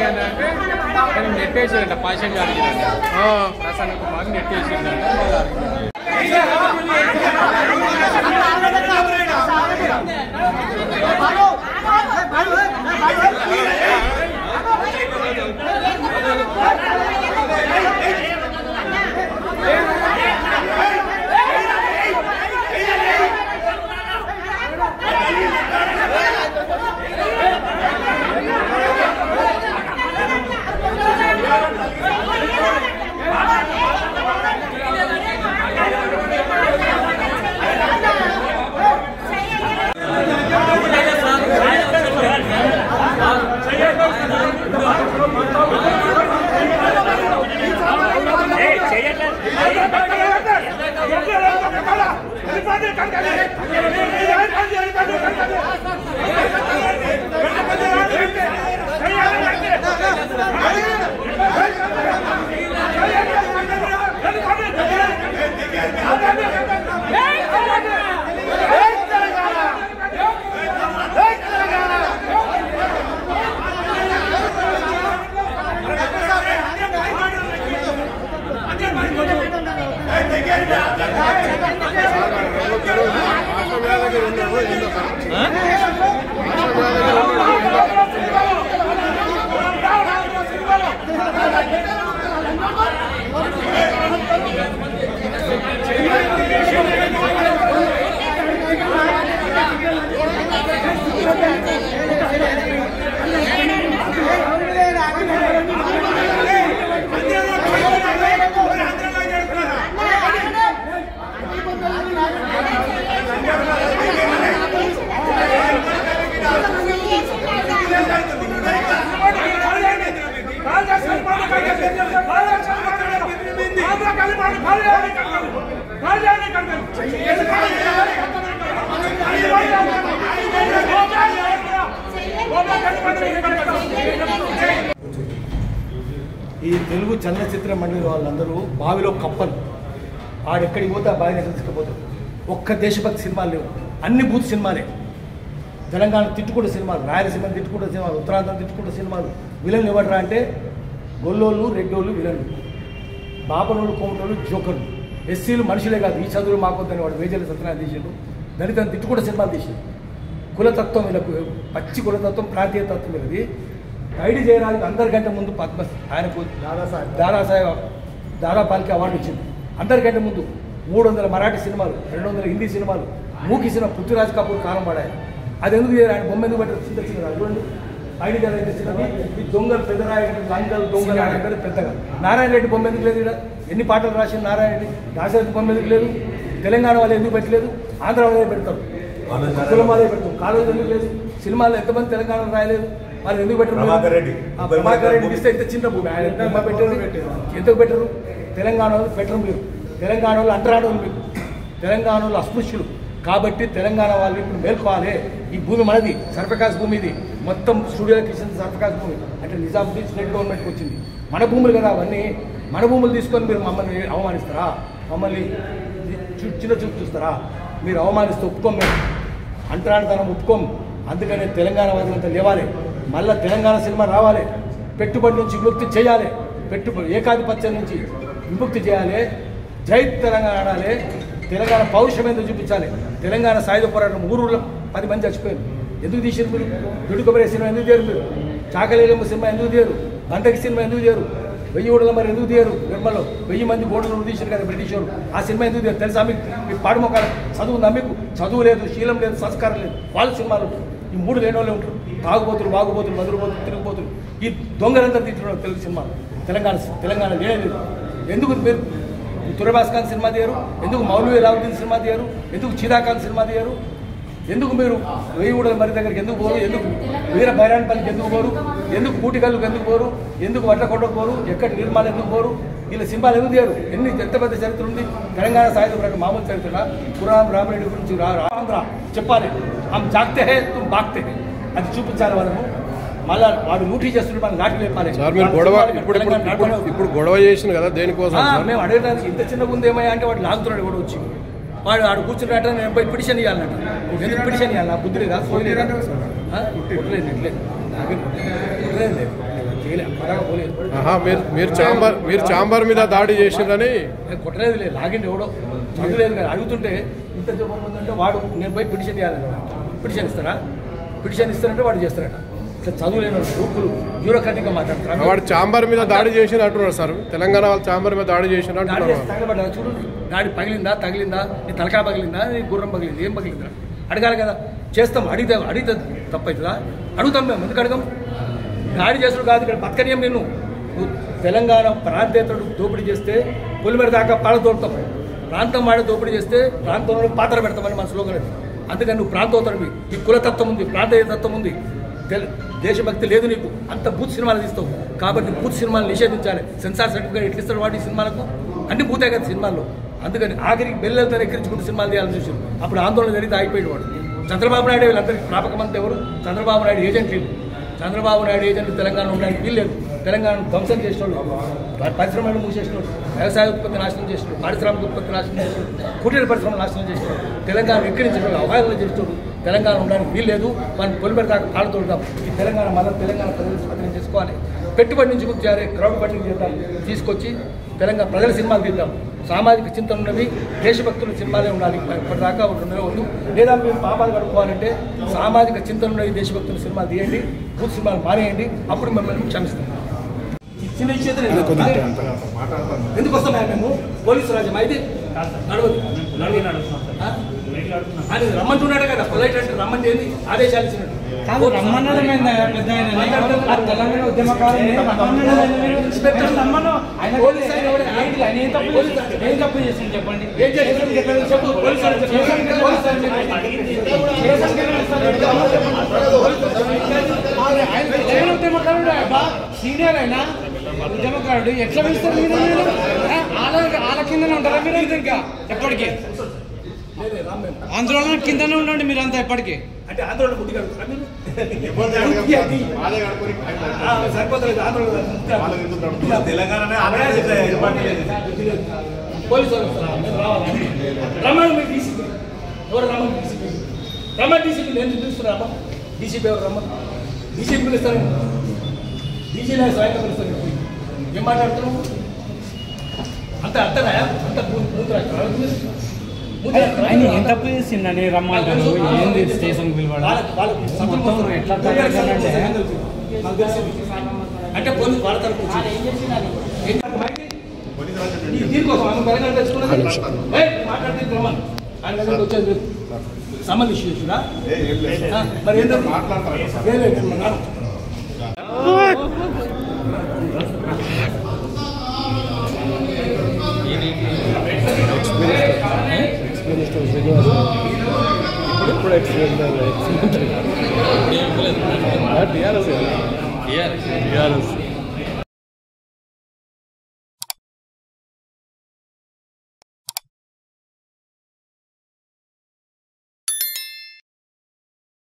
అంటే నేను నెట్టేసాడంట పాషంగా అడిగినంట ప్రసన్న కుమార్ నెట్టేసిందంట ఈ తెలుగు చలనచిత్ర మండలి వాళ్ళందరూ బావిలో కప్పలు ఆడెక్కడికి పోతే ఆ బావిని ఎక్కడ తీసుకుపోతారు. ఒక్క దేశభక్తి సినిమాలు లేవు, అన్ని బూత్ సినిమాలే. తెలంగాణ తిట్టుకుంటే సినిమాలు, రాయలసీమ తిట్టుకుంటే సినిమాలు, ఉత్తరాంధ్ర తిట్టుకుంటే సినిమాలు. విలన్లు ఎవడరా అంటే గొల్లోళ్ళు, రెడ్డోళ్ళు విలన్లు, బాపనోళ్ళు, కోమటోళ్ళు జోకర్లు. ఎస్సీలు మనుషులే కాదు, ఈ చదువులు మాకొద్దని వాడు వేజల సత్యనారాయణ తీసాడు. దళితులను తిట్టుకుంటే సినిమాలు తీసాడు. కులతత్వం వీళ్ళకు పచ్చి కులతత్వం, ప్రాంతీయ తత్వం వీళ్ళది. ఐడి జయరాజుకి అందరికంటే ముందు ఆయనకు దాదాపాలికి అవార్డు వచ్చింది. అందరికంటే ముందు 300 మరాఠీ సినిమాలు, 200 హిందీ సినిమాలు, మూకీ సినిమా పృథ్వీరాజ్ కపూర్ కాలం పడాయి. అది ఎందుకు ఆయన బొమ్మ ఎందుకు పెట్టారు? చిన్న చిన్న చూడండి, ఐడి జయరాజు చిన్నది. ఈ దొంగలు పెద్దరాయి, లంగలు దొంగలు అంటే పెద్దగా. నారాయణ రెడ్డి బొమ్మ ఎందుకు లేదు? ఇక్కడ ఎన్ని పాటలు రాసిన నారాయణ రెడ్డి, దాశరథి బొమ్మ ఎందుకు లేదు? తెలంగాణ వాళ్ళు ఎందుకు పెట్టలేదు? ఆంధ్ర వాళ్ళే పెడతారు, కులం వాళ్ళే పెడతారు. కాలేజీ ఎందుకు లేదు? సినిమాలు ఎంతమంది తెలంగాణ రాయలేదు? వాళ్ళు ఎందుకు పెట్టరు? ప్రభాకర్ రెడ్డి ఇస్తే ఇంత చిన్న భూమి ఆయన ఎంత పెట్టారు? ఎందుకు పెట్టరు? తెలంగాణ వాళ్ళు పెట్టరు. మీరు తెలంగాణ వాళ్ళు అంటరాడు మీకు, తెలంగాణ వాళ్ళు అస్పృశ్యులు. కాబట్టి తెలంగాణ వాళ్ళు ఇప్పుడు మేల్కోవాలి. ఈ భూమి మనది, సర్ఫకాస్ భూమి ఇది. మొత్తం స్టూడియోకి ఇచ్చింది సర్ఫకాస్ భూమి. అంటే నిజాముద్దీన్ స్టేట్ గవర్నమెంట్కి వచ్చింది. మన భూములు కదా అవన్నీ. మన భూములు తీసుకొని మీరు మమ్మల్ని అవమానిస్తారా? మమ్మల్ని చిన్న చూపు చూస్తారా? మీరు అవమానిస్తే ఒప్పుకోం, మేము అంటరానితనం ఒప్పుకోం. అందుకనే తెలంగాణ వాదులంతా లేవాలి. మళ్ళీ తెలంగాణ సినిమా రావాలి. పెట్టుబడి నుంచి విముక్తి చేయాలి, ఏకాధిపత్యం నుంచి విముక్తి చేయాలి. జై తెలంగాణ ఆడాలి. తెలంగాణ పౌరుషం ఎందుకు చూపించాలి? తెలంగాణ సాయుధ పోరాటం ఊరూళ్ళలో 10 మంది చచ్చిపోయారు. ఎందుకు తీసారు మీరు? దుడుకొబరే సినిమా ఎందుకు తీయరు? మీరు చాకలేలమ్మ సినిమా ఎందుకు తీయరు? గంటకి సినిమా ఎందుకు తీయరు? 1000 ఓడల మరి ఎందుకు తీయరు? నిర్మల్లో 1000 మంది గోడలు తీశారు కదా బ్రిటిష్ వాళ్ళు. ఆ సినిమా ఎందుకు తీయరు? తెలుసా మీకు? మీ పాడుమొక్క చదువు ఉందా మీకు? చదువు లేదు, శీలం లేదు, సంస్కారం లేదు. వాళ్ళ సినిమాలు ఈ 3 లేని వాళ్ళే ఉంటారు. తాగుబోతులు, వాగుబోతులు, మధురబోతులు, తిరుగుబోతులు, ఈ దొంగలంతా తింటున్నారు తెలుగు సినిమా. తెలంగాణ లేదు. ఎందుకు మీరు తురబాస్ఖాన్ సినిమా తీయరు? ఎందుకు మౌలవీ రావుద్దీన్ సినిమా తీయరు? ఎందుకు చిరాఖాన్ సినిమా తీయరు? ఎందుకు మీరు 1000 ఓడల మరి దగ్గరికి ఎందుకు పోరు? ఎందుకు వీర బైరాన్పల్లికి ఎందుకు పోరు? ఎందుకు కూటికల్లుకు ఎందుకు పోరు? ఎందుకు వడ్లకొండకు పోరు? ఎక్కడ నిర్మాణం ఎందుకు పోరు? వీళ్ళ సినిమాలు ఎందుకు తీయరు? ఎంత పెద్ద చరిత్ర ఉంది తెలంగాణ సాయుధ పోరాటం. మామూలు చరిత్ర. కురాం రామరెడ్డి గురించి ఆంధ్ర చెప్పాలి. ఆమె జాగ్తే హే తుమ్ బాగ్తే హే, అది చూపించాలి వాళ్ళను. మళ్ళా వాడు లూటీ చేస్తుంటే మనం నాటి లేపాలి. ఇప్పుడు గొడవ చేసిన కదా దేనికోసం? మేము అడగడానికి ఇంత చిన్నగా ఉందేమయ్యా అంటే వాడు లాగుతున్నాడు. కూడా వచ్చి వాడు కూర్చున్నట్ట నేను పోయి పిటిషన్ ఇవ్వాలన్నట్టు. ఎందుకు పిటిషన్ ఇవ్వాలి? నా బుద్ధి లేదా? పోయలేదా? కొట్టలేదు, నెట్లేదు, లేదు, చేయలేదు. మీరు చాంబర్ మీద దాడి చేసిందని కొట్టలేదు లేదు, లాగిండి ఎవడో చదువులేదు కదా. అడుగుతుంటే ఇంత చెప్పమంటే వాడు నేను పోయి పిటిషన్ చేయాలి, పిటిషన్ ఇస్తారా, పిటిషన్ ఇస్తారంటే వాడు చేస్తారట. ఇట్లా చదువులేని గ్రూపులు బ్యూరోక్రాటిక్గా మాట్లాడతారు. వాడు చాంబర్ మీద దాడి చేసి అంటున్నారు సార్. తెలంగాణ వాళ్ళు చాంబర్ మీద దాడి చేసిన తగలబడ్డా చూడు, గాడి తగిలిందా, నీ తలకాయ పగిలిందా, నీ గుర్రం పగిలింది, ఏం పగిలిందా అడగాలి కదా. చేస్తాం, అడిగితే తప్పవుతుందా? అడుగుతాం మేము, ఎందుకు అడగం? దాడి చేసుడు కాదు ఇక్కడ బతకనీయం. నువ్వు తెలంగాణ ప్రాంతేతరుడు దోపిడీ చేస్తే పొలిమేర దాకా పాల తోడుతాం, ప్రాంతం వాడే దోపిడీ చేస్తే ప్రాంతంలో పాత్ర పెడతామని మన స్లోగన్ అది. అందుకని నువ్వు ప్రాంతోత్తరుడివి, ఈ కులతత్వం ఉంది, ప్రాంతీయ తత్వం ఉంది, దేశభక్తి లేదు నీకు. అంత బూత్ సినిమాలు తీస్తావు కాబట్టి బూత్ సినిమాలు నిషేధించాలి. సెన్సార్ సర్టిఫికేట్ ఎట్లా ఇస్తాడు వాటి సినిమాలకు? అన్ని బూతే కదా సినిమాల్లో. అందుకని ఆఖరికి బెల్లెలతో ఎక్కించుకుంటూ సినిమాలు తీయాలని చూసారు. అప్పుడు ఆందోళన జరిగితే ఆగిపోయాడు వాడు. చంద్రబాబు నాయుడు వీళ్ళందరికీ ప్రాపకమంతా ఎవరు? చంద్రబాబు నాయుడు ఏజెంట్లు. చంద్రబాబు నాయుడు ఏజెంట్లు తెలంగాణ ఉండడానికి వీల్లేదు. తెలంగాణను ధ్వంసం చేసిన వాళ్ళు, పరిశ్రమలను మూసేసిన వాళ్ళు, వ్యవసాయ ఉత్పత్తి నాశనం చేసిన వాళ్ళు, పారిశ్రామిక ఉత్పత్తి నాశనం చేసిన వాళ్ళు, కుటీర పరిశ్రమలు నాశనం చేసిన వాళ్ళు, తెలంగాణ ఎక్కిరించిన వాళ్ళు, అవగాహన చేసిన వాళ్ళు, తెలంగాణ ఉండడానికి వీల్లేదు. మనం పొలిమేర దాకా పాడుతుంటాం. ఈ తెలంగాణ మళ్ళీ తెలంగాణ ప్రజలు స్వాధీనం చేసుకోవాలి. పెట్టుబడి నుంచి చేరే క్రౌడ్ ఫండింగ్ చేద్దాం, తీసుకొచ్చి తెలంగాణ ప్రజల సినిమాలు తీద్దాం. సామాజిక చింతన ఉన్నవి, దేశభక్తుల సినిమాలే ఉండాలి. ఇప్పటిదాకా ఉండదు. లేదా మీరు పాపాలు కడుక్కోవాలంటే సామాజిక చింతన ఉన్నవి, దేశభక్తుల సినిమాలు తీయండి, బూత్ సినిమాలు మానేయండి. అప్పుడు మిమ్మల్ని క్షమిస్తాం. చిన్న చేతులు ఎందుకు వస్తాం మేము? పోలీసు రాజ్యం ఇది నడవదు. అది రమ్మంటున్నాడు కదా, పొలైట్ అంటే రమ్మంటే ఏంది? ఆదేశాలు ఇచ్చినట్టు రమ్మన్నడం తెలంగాణ ఉద్యమకారులు ఏం తప్పు చేసింది చెప్పండి. ఉద్యమకారుడు సీనియర్ అయినా ఉద్యమకారుడు ఎట్లా పిలుస్తారు మీరు? వాళ్ళ కిందనే ఉంటారా మీరు? ఇంకా ఎప్పటికీ ఆందోళన కిందనే ఉండండి మీరంతా ఎప్పటికీ. అంటే ఆందోళన ముట్టి కడుగుతారా మీరు? సరిపోతుంది పోలీసు రమణ డీసీపీ ఎవరు? రమణ డీసీపీ నేను చూస్తున్నారా? డీసీపీ ఎవరు? రమణ డీసీపీ పిలుస్తాను, డీసీ స్వయంగా పిలుస్తాను. ఏం మాట్లాడుతున్నావు? అంత అర్థనా? అంత ఆయన ఏం తప్పు చేసిందని రమ్మంటారు? ఏంది స్టేషన్ పిలవడం? అంటే పోలీసు వాళ్ళ తరపు దీనికోసం మాట్లాడితే ఆయన దగ్గర వచ్చేది సమన్ ఇష్యూ చేసినా మరి ఏంటంటే ఇప్పుడు ఎక్స్పీరియన్స్